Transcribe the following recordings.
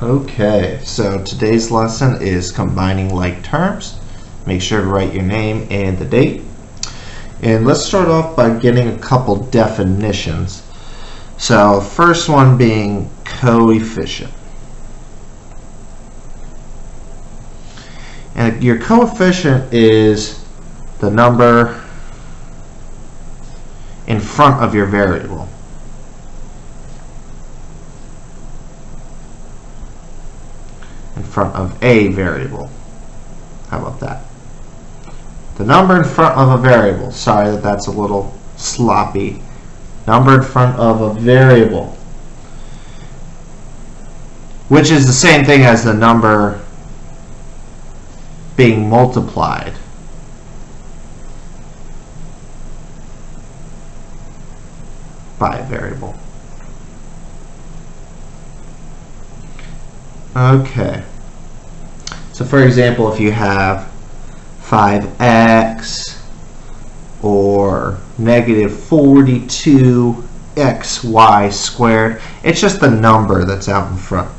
Okay, so today's lesson is combining like terms. Make sure to write your name and the date. And let's start off by getting a couple definitions. So first one being coefficient. And your coefficient is the number in front of your variable. In front of a variable. How about that? The number in front of a variable. Sorry that that's a little sloppy. Number in front of a variable, which is the same thing as the number being multiplied by a variable. Okay. So for example, if you have 5x or negative 42xy squared, it's just the number that's out in front.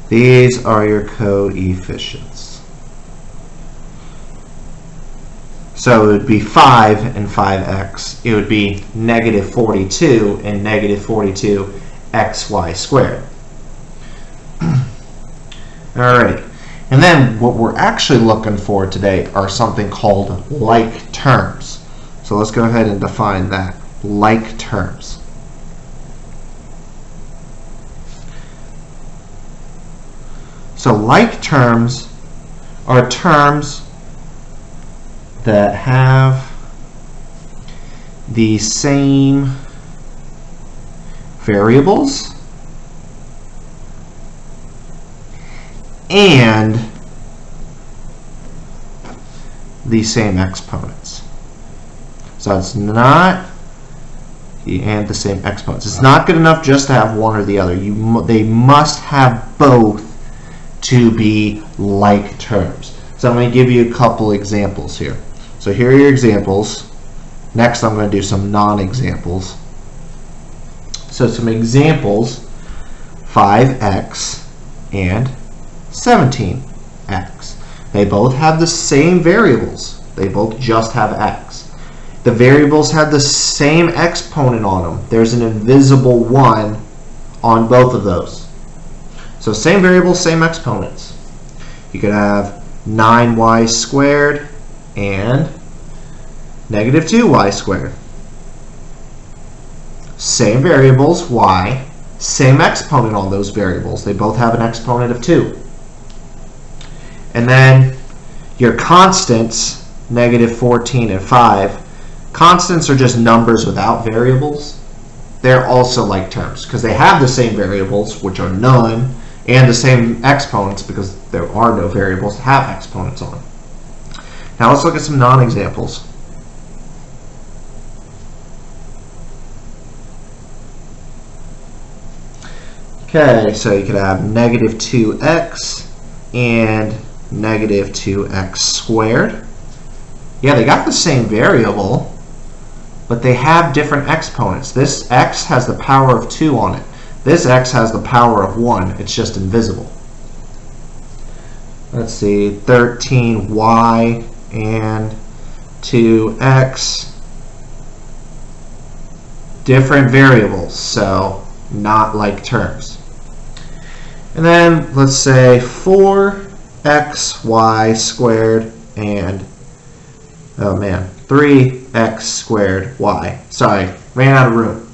These are your coefficients. So it would be 5 and 5x. It would be negative 42 and negative 42xy squared. Alright, and then what we're actually looking for today are something called like terms. So let's go ahead and define that. Like terms. So like terms are terms that have the same variables and the same exponents. So it's not and the same exponents. It's not good enough just to have one or the other. They must have both to be like terms. So I'm going to give you a couple examples here. So here are your examples. Next I'm going to do some non-examples. So some examples: 5x and 17x. They both have the same variables. They both just have x. The variables have the same exponent on them. There's an invisible 1 on both of those. So same variables, same exponents. You could have 9y squared and negative 2y squared. Same variables, y, same exponent on those variables. They both have an exponent of 2. And then your constants, negative 14 and 5, constants are just numbers without variables. They're also like terms because they have the same variables, which are none, and the same exponents because there are no variables to have exponents on. Now let's look at some non-examples. Okay, so you could have negative 2x and negative 2x squared. Yeah, they got the same variable, but they have different exponents. This x has the power of 2 on it. This x has the power of 1. It's just invisible. Let's see, 13y and 2x. Different variables, so not like terms. And then let's say 4xy squared and 3x squared y. Sorry, ran out of room.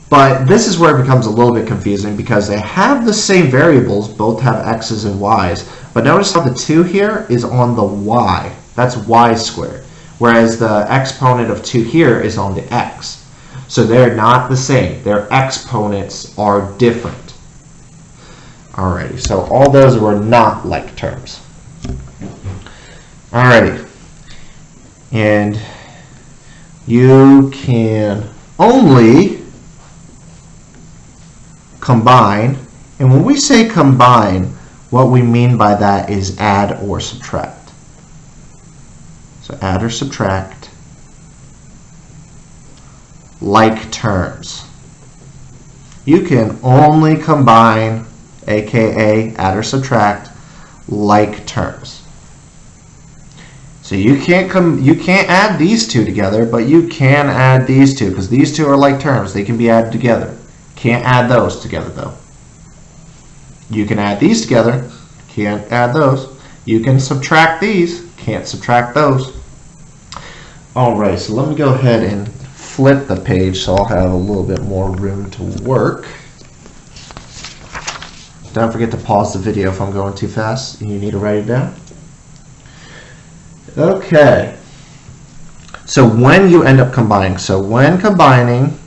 But this is where it becomes a little bit confusing because they have the same variables, both have x's and y's, but notice how the 2 here is on the y. That's y squared, whereas the exponent of 2 here is on the x. So they're not the same. Their exponents are different. Alrighty, so all those were not like terms. Alrighty. And you can only combine, and when we say combine, what we mean by that is add or subtract. So add or subtract like terms. You can only combine aka add or subtract, like terms. So you can't add these two together, but you can add these two because these two are like terms. They can be added together. Can't add those together though. You can add these together. Can't add those. You can subtract these. Can't subtract those. Alright, so let me go ahead and flip the page so I'll have a little bit more room to work. Don't forget to pause the video if I'm going too fast and you need to write it down. Okay. So when you end up combining, when combining,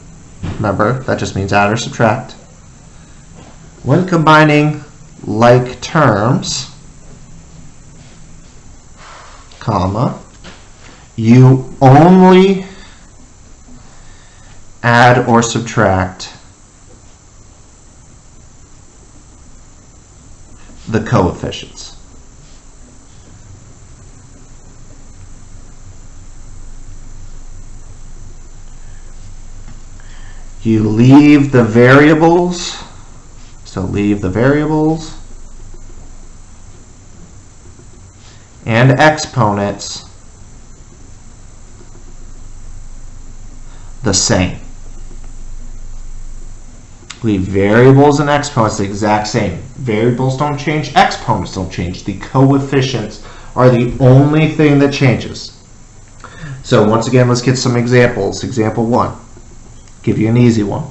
remember that just means add or subtract. When combining like terms, comma, you only add or subtract the coefficients. You leave the variables, so leave the variables and exponents the same. Leave variables and exponents the exact same. Variables don't change, exponents don't change. The coefficients are the only thing that changes. So once again, let's get some examples. Example 1. Give you an easy one.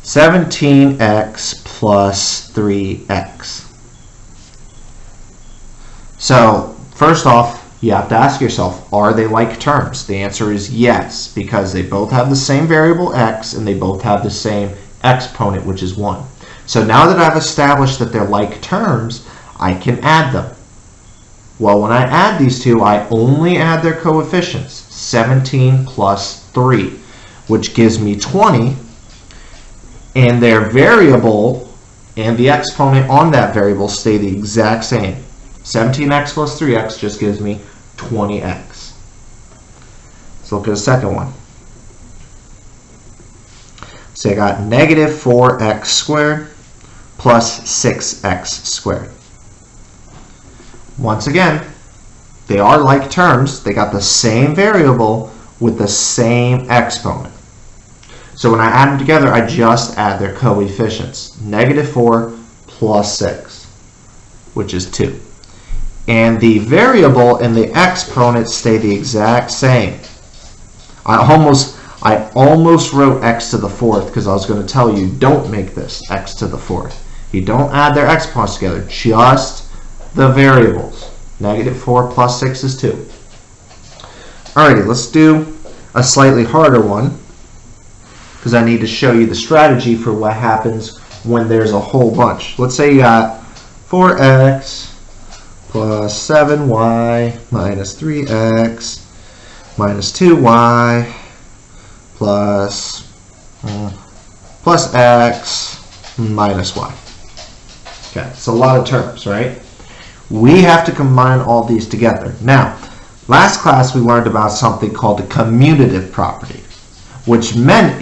17x plus 3x. So first off, you have to ask yourself, are they like terms? The answer is yes, because they both have the same variable x and they both have the same exponent, which is 1. So now that I've established that they're like terms, I can add them. Well, when I add these two, I only add their coefficients, 17 plus 3, which gives me 20, and their variable and the exponent on that variable stay the exact same. 17x plus 3x just gives me 20x. Let's look at the second one. So I got negative 4x squared plus 6x squared. Once again, they are like terms. They got the same variable with the same exponent. So when I add them together, I just add their coefficients. Negative 4 plus 6, which is 2. And the variable and the exponent stay the exact same. I almost wrote x to the 4th because I was going to tell you don't make this x to the 4th. You don't add their exponents together, just the variables. Negative 4 plus 6 is 2. Alrighty, let's do a slightly harder one because I need to show you the strategy for what happens when there's a whole bunch. Let's say you got 4x plus 7y minus 3x minus 2y plus x minus y. Okay, it's a lot of terms, right? We have to combine all these together. Now, last class we learned about something called the commutative property, which meant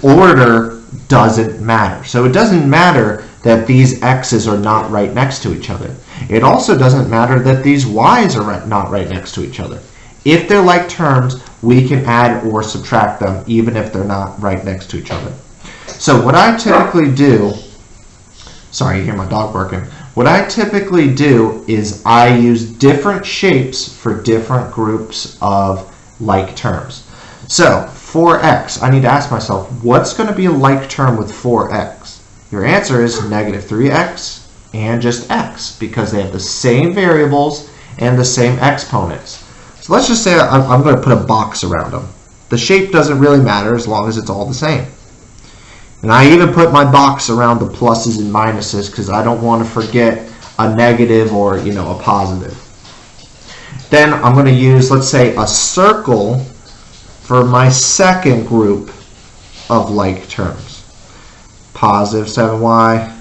order doesn't matter. So it doesn't matter that these x's are not right next to each other. It also doesn't matter that these y's are not right next to each other. If they're like terms, we can add or subtract them even if they're not right next to each other. So what I typically do, sorry, you hear my dog barking. What I typically do is I use different shapes for different groups of like terms. So 4x, I need to ask myself, what's going to be a like term with 4x? Your answer is negative 3x and just x, because they have the same variables and the same exponents. So let's just say I'm going to put a box around them. The shape doesn't really matter as long as it's all the same. And I even put my box around the pluses and minuses because I don't want to forget a negative or a positive. Then I'm going to use, let's say, a circle for my second group of like terms. Positive 7y,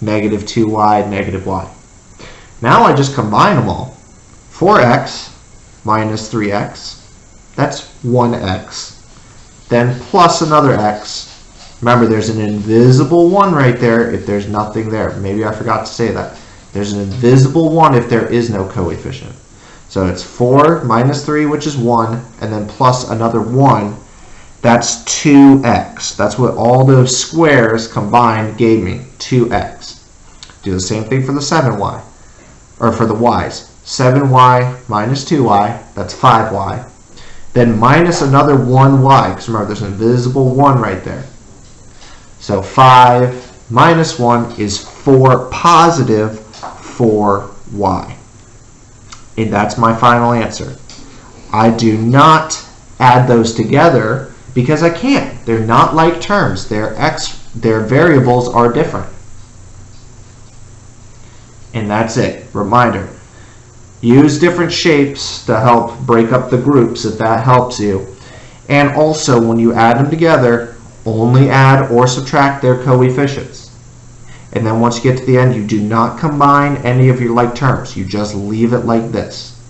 negative 2y, negative y. Now I just combine them all. 4x minus 3x, that's 1x. Then plus another x, Remember, there's an invisible 1 right there if there's nothing there. Maybe I forgot to say that. There's an invisible 1 if there is no coefficient. So it's 4 minus 3, which is 1, and then plus another 1. That's 2x. That's what all those squares combined gave me, 2x. Do the same thing for the 7y, or for the y's. 7y minus 2y, that's 5y. Then minus another 1y, because remember there's an invisible 1 right there. So 5 minus 1 is 4 positive 4y. And that's my final answer. I do not add those together because I can't. They're not like terms. Their variables are different. And that's it. Reminder. Use different shapes to help break up the groups if that helps you. And also, when you add them together, only add or subtract their coefficients. And then once you get to the end, you do not combine any of your like terms. You just leave it like this.